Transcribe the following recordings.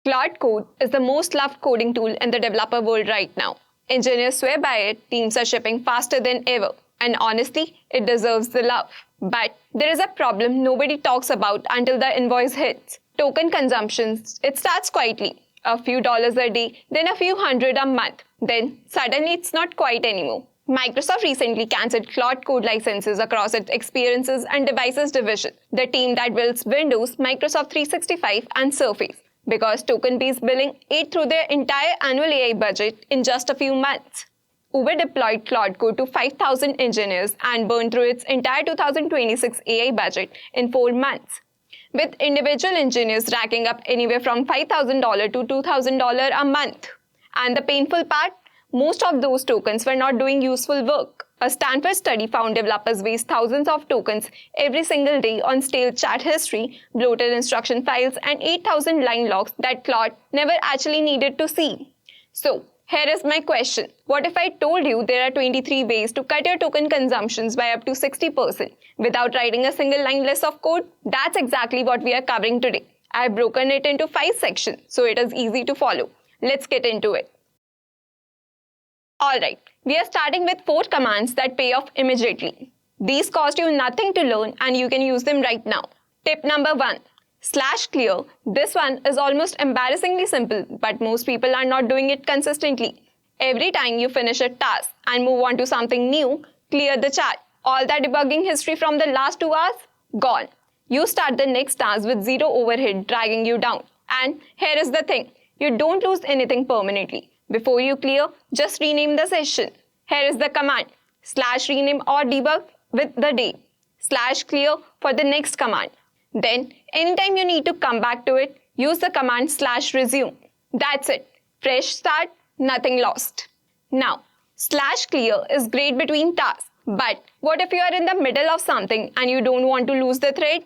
Claude Code is the most loved coding tool in the developer world right now. Engineers swear by it, teams are shipping faster than ever, and honestly, it deserves the love. But there is a problem nobody talks about until the invoice hits. Token consumption. It starts quietly, a few dollars a day, then a few hundred a month. Then suddenly it's not quite anymore. Microsoft recently cancelled Claude Code licenses across its Experiences and Devices division, the team that builds Windows, Microsoft 365, and Surface, because token-based billing ate through their entire annual AI budget in just a few months. Uber deployed Claude Code to 5,000 engineers and burned through its entire 2026 AI budget in 4 months, with individual engineers racking up anywhere from $5,000 to $2,000 a month. And the painful part? Most of those tokens were not doing useful work. A Stanford study found developers waste thousands of tokens every single day on stale chat history, bloated instruction files, and 8,000 line logs that Claude never actually needed to see. So, here is my question. What if I told you there are 23 ways to cut your token consumptions by up to 60% without writing a single line less of code? That's exactly what we are covering today. I have broken it into 5 sections so it is easy to follow. Let's get into it. Alright, we are starting with 4 commands that pay off immediately. These cost you nothing to learn and you can use them right now. Tip number 1. /clear. This one is almost embarrassingly simple, but most people are not doing it consistently. Every time you finish a task and move on to something new, clear the chart. All that debugging history from the last 2 hours? Gone. You start the next task with zero overhead dragging you down. And here is the thing, you don't lose anything permanently. Before you clear, just rename the session. Here is the command, /rename or debug with the date, /clear for the next command. Then, anytime you need to come back to it, use the command /resume. That's it. Fresh start, nothing lost. Now, /clear is great between tasks. But what if you are in the middle of something and you don't want to lose the thread?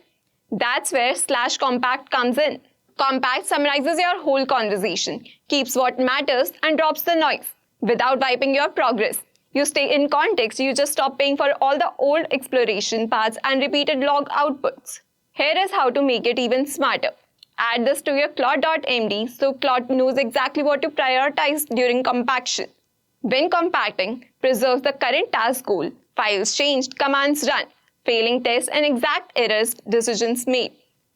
That's where /compact comes in. Compact summarizes your whole conversation, keeps what matters, and drops the noise without wiping your progress. You stay in context, you just stop paying for all the old exploration paths and repeated log outputs. Here is how to make it even smarter. Add this to your Claude.md so Claude knows exactly what to prioritize during compaction. When compacting, preserve the current task goal, files changed, commands run, failing tests and exact errors, decisions made.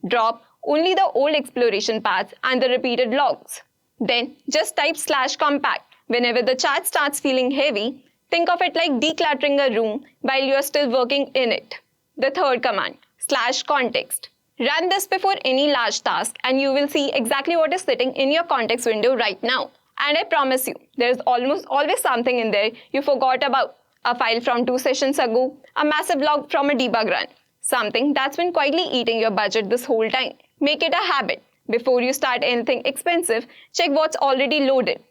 Drop only the old exploration paths and the repeated logs. Then just type /compact. Whenever the chart starts feeling heavy, think of it like decluttering a room while you are still working in it. The third command, /context. Run this before any large task and you will see exactly what is sitting in your context window right now. And I promise you, there is almost always something in there you forgot about. A file from 2 sessions ago, a massive log from a debug run. Something that's been quietly eating your budget this whole time. Make it a habit. Before you start anything expensive, check what's already loaded.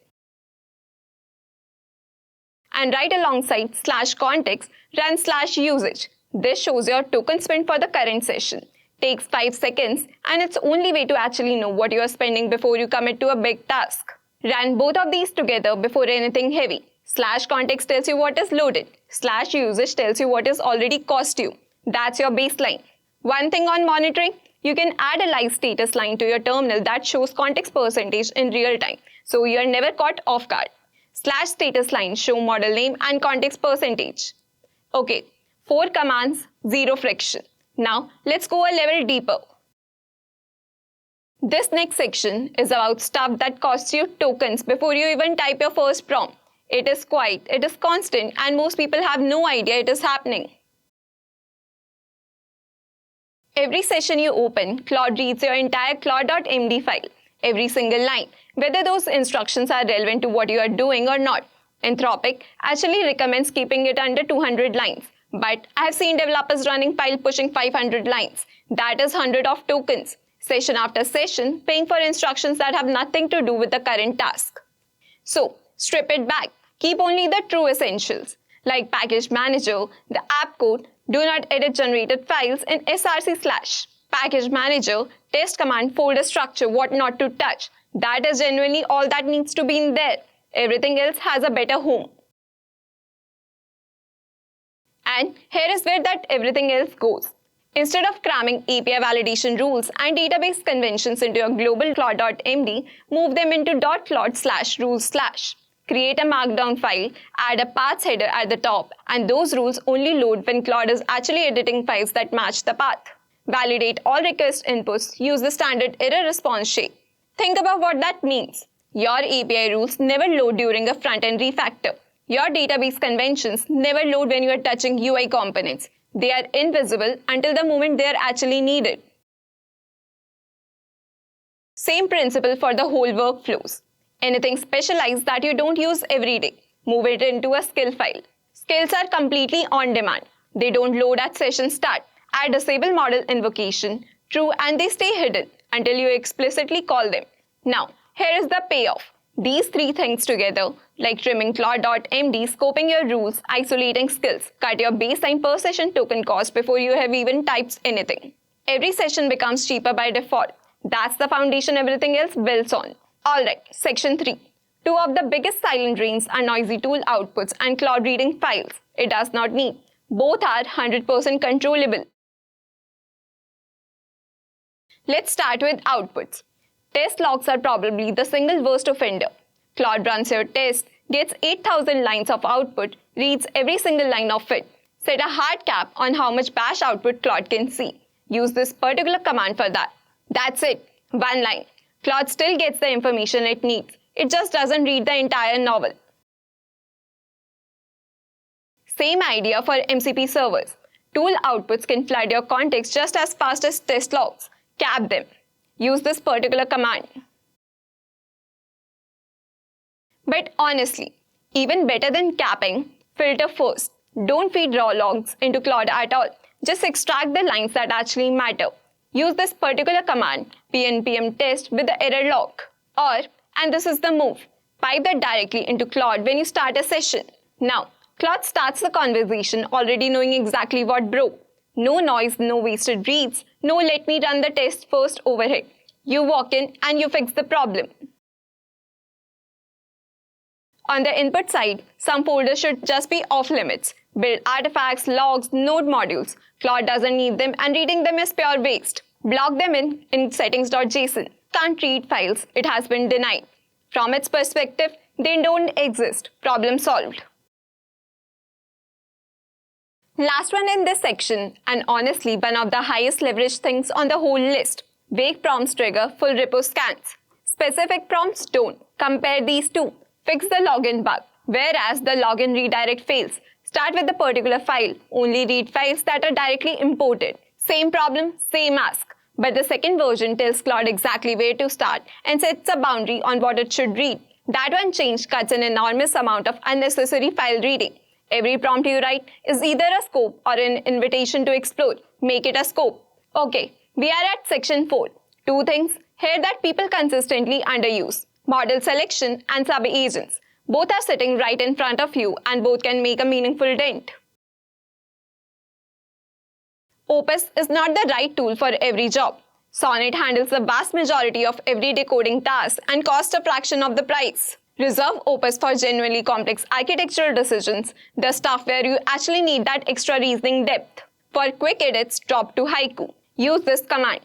And right alongside /context, run /usage. This shows your token spent for the current session. Takes 5 seconds and it's the only way to actually know what you are spending before you commit to a big task. Run both of these together before anything heavy. /context tells you what is loaded. /usage tells you what is already cost you. That's your baseline. One thing on monitoring, you can add a live status line to your terminal that shows context percentage in real time, so you are never caught off guard. /status line show model name and context percentage. Okay, 4 commands, 0 friction. Now let's go a level deeper. This next section is about stuff that costs you tokens before you even type your first prompt. It is quiet, it is constant, and most people have no idea it is happening. Every session you open, Claude reads your entire Claude.md file, every single line, whether those instructions are relevant to what you are doing or not. Anthropic actually recommends keeping it under 200 lines, but I have seen developers running file pushing 500 lines. That is 100 of tokens, session after session, paying for instructions that have nothing to do with the current task. So, strip it back. Keep only the true essentials, like package manager, the app code. Do not edit generated files in src/. Package manager, test command, folder structure, what not to touch. That is genuinely all that needs to be in there. Everything else has a better home. And here is where that everything else goes. Instead of cramming API validation rules and database conventions into your global Claude.md, move them into .claude/rules/. Create a markdown file, add a path header at the top, and those rules only load when Claude is actually editing files that match the path. Validate all request inputs, use the standard error response shape. Think about what that means. Your API rules never load during a front-end refactor. Your database conventions never load when you are touching UI components. They are invisible until the moment they are actually needed. Same principle for the whole workflows. Anything specialized that you don't use every day, move it into a skill file. Skills are completely on demand. They don't load at session start. Add disable model invocation, true, and they stay hidden until you explicitly call them. Now, here is the payoff. These three things together, like trimming Claude.md, scoping your rules, isolating skills, cut your baseline per session token cost before you have even typed anything. Every session becomes cheaper by default. That's the foundation everything else builds on. Alright, section 3. Two of the biggest silent drains are noisy tool outputs and Claude reading files. It does not need. Both are 100% controllable. Let's start with outputs. Test logs are probably the single worst offender. Claude runs your test, gets 8,000 lines of output, reads every single line of it. Set a hard cap on how much bash output Claude can see. Use this particular command for that. That's it. One line. Claude still gets the information it needs. It just doesn't read the entire novel. Same idea for MCP servers. Tool outputs can flood your context just as fast as test logs. Cap them. Use this particular command. But honestly, even better than capping, filter first. Don't feed raw logs into Claude at all. Just extract the lines that actually matter. Use this particular command, pnpm test with the error log. Or, and this is the move, pipe that directly into Claude when you start a session. Now, Claude starts the conversation already knowing exactly what broke. No noise, no wasted reads, no let me run the test first overhead. You walk in and you fix the problem. On the input side, some folders should just be off limits. Build artifacts, logs, node modules. Claude doesn't need them and reading them is pure waste. Block them in settings.json. Can't read files. It has been denied. From its perspective, they don't exist. Problem solved. Last one in this section, and honestly one of the highest leverage things on the whole list. Vague prompts trigger full repo scans. Specific prompts don't. Compare these two. Fix the login bug. Whereas the login redirect fails. Start with the particular file. Only read files that are directly imported. Same problem, same ask. But the second version tells Claude exactly where to start and sets a boundary on what it should read. That one change cuts an enormous amount of unnecessary file reading. Every prompt you write is either a scope or an invitation to explore. Make it a scope. Okay, we are at section 4. Two things here that people consistently underuse. Model selection and subagents. Both are sitting right in front of you and both can make a meaningful dent. Opus is not the right tool for every job. Sonnet handles the vast majority of everyday coding tasks and costs a fraction of the price. Reserve Opus for genuinely complex architectural decisions, the stuff where you actually need that extra reasoning depth. For quick edits, drop to Haiku. Use this command.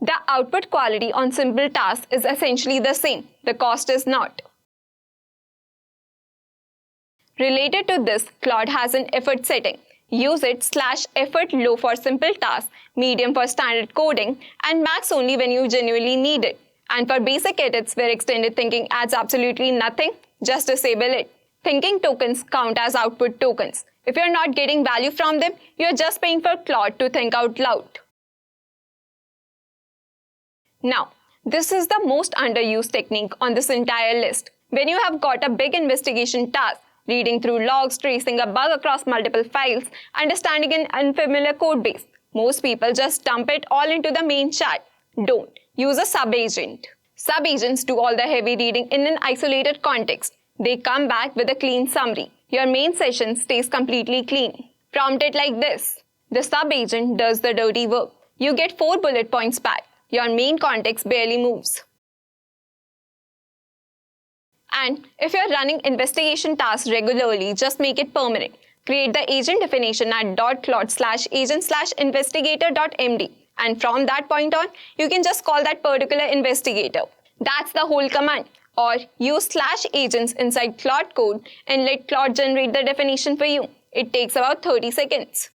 The output quality on simple tasks is essentially the same. The cost is not. Related to this, Claude has an effort setting. Use it /effort low for simple tasks, medium for standard coding, and max only when you genuinely need it. And for basic edits where extended thinking adds absolutely nothing, just disable it. Thinking tokens count as output tokens. If you're not getting value from them, you're just paying for Claude to think out loud. Now, this is the most underused technique on this entire list. When you have got a big investigation task, reading through logs, tracing a bug across multiple files, understanding an unfamiliar code base, most people just dump it all into the main chat. Don't. Use a subagent. Subagents do all the heavy reading in an isolated context. They come back with a clean summary. Your main session stays completely clean. Prompt it like this. The subagent does the dirty work. You get 4 bullet points back. Your main context barely moves. And if you're running investigation tasks regularly, just make it permanent. Create the agent definition at .claude/agent/investigator.md. And from that point on, you can just call that particular investigator. That's the whole command. Or use /agents inside Claude Code and let Claude generate the definition for you. It takes about 30 seconds.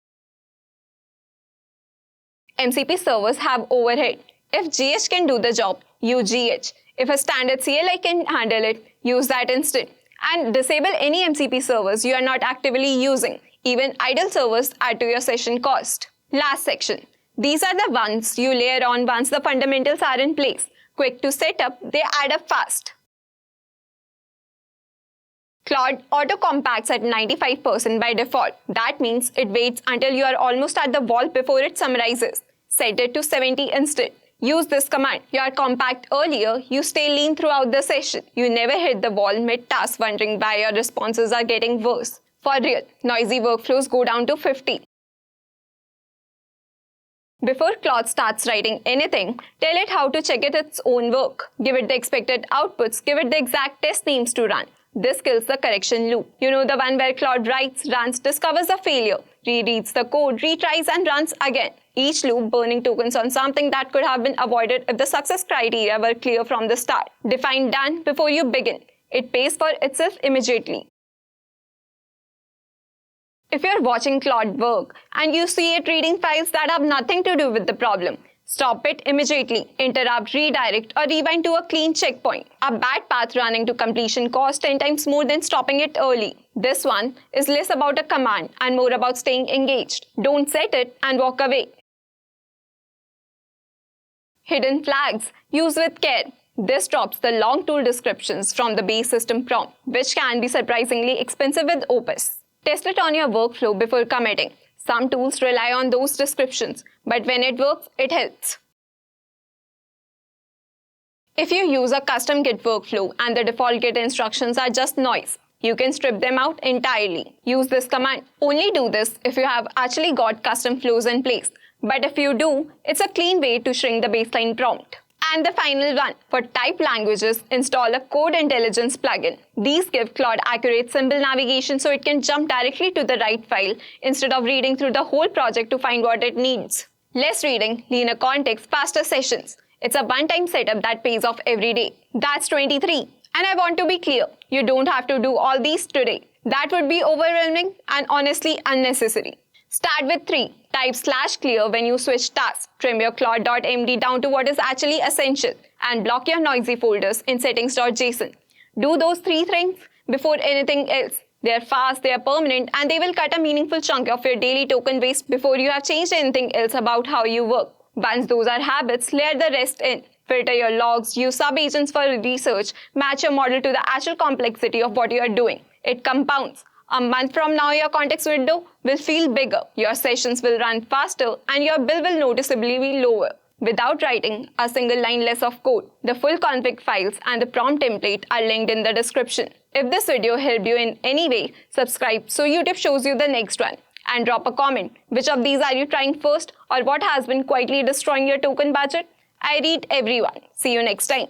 MCP servers have overhead. If GH can do the job, use GH. If a standard CLI can handle it, use that instead. And disable any MCP servers you are not actively using. Even idle servers add to your session cost. Last section. These are the ones you layer on once the fundamentals are in place. Quick to set up, they add up fast. Claude auto-compacts at 95% by default. That means it waits until you are almost at the wall before it summarizes. Set it to 70 instead. Use this command. You are compact earlier, you stay lean throughout the session. You never hit the wall mid-task wondering why your responses are getting worse. For real, noisy workflows go down to 50. Before Claude starts writing anything, tell it how to check its own work. Give it the expected outputs, give it the exact test names to run. This kills the correction loop. You know, the one where Claude writes, runs, discovers a failure, rereads the code, retries and runs again. Each loop burning tokens on something that could have been avoided if the success criteria were clear from the start. Define done before you begin. It pays for itself immediately. If you're watching Claude work and you see it reading files that have nothing to do with the problem, stop it immediately. Interrupt, redirect, or rewind to a clean checkpoint. A bad path running to completion costs 10 times more than stopping it early. This one is less about a command and more about staying engaged. Don't set it and walk away. Hidden flags. Use with care. This drops the long tool descriptions from the base system prompt, which can be surprisingly expensive with Opus. Test it on your workflow before committing. Some tools rely on those descriptions, but when it works, it helps. If you use a custom Git workflow and the default Git instructions are just noise, you can strip them out entirely. Use this command. Only do this if you have actually got custom flows in place. But if you do, it's a clean way to shrink the baseline prompt. And the final one, for type languages, install a Code Intelligence plugin. These give Claude accurate symbol navigation so it can jump directly to the right file instead of reading through the whole project to find what it needs. Less reading, leaner context, faster sessions. It's a one-time setup that pays off every day. That's 23. And I want to be clear, you don't have to do all these today. That would be overwhelming and honestly unnecessary. Start with 3. Type /clear when you switch tasks. Trim your Claude.md down to what is actually essential and block your noisy folders in settings.json. Do those 3 things before anything else. They are fast, they are permanent, and they will cut a meaningful chunk of your daily token waste before you have changed anything else about how you work. Once those are habits, layer the rest in. Filter your logs, use subagents for research, match your model to the actual complexity of what you are doing. It compounds. A month from now, your context window will feel bigger, your sessions will run faster, and your bill will noticeably be lower. Without writing a single line less of code, the full config files and the prompt template are linked in the description. If this video helped you in any way, subscribe so YouTube shows you the next one. And drop a comment. Which of these are you trying first, or what has been quietly destroying your token budget? I read everyone. See you next time.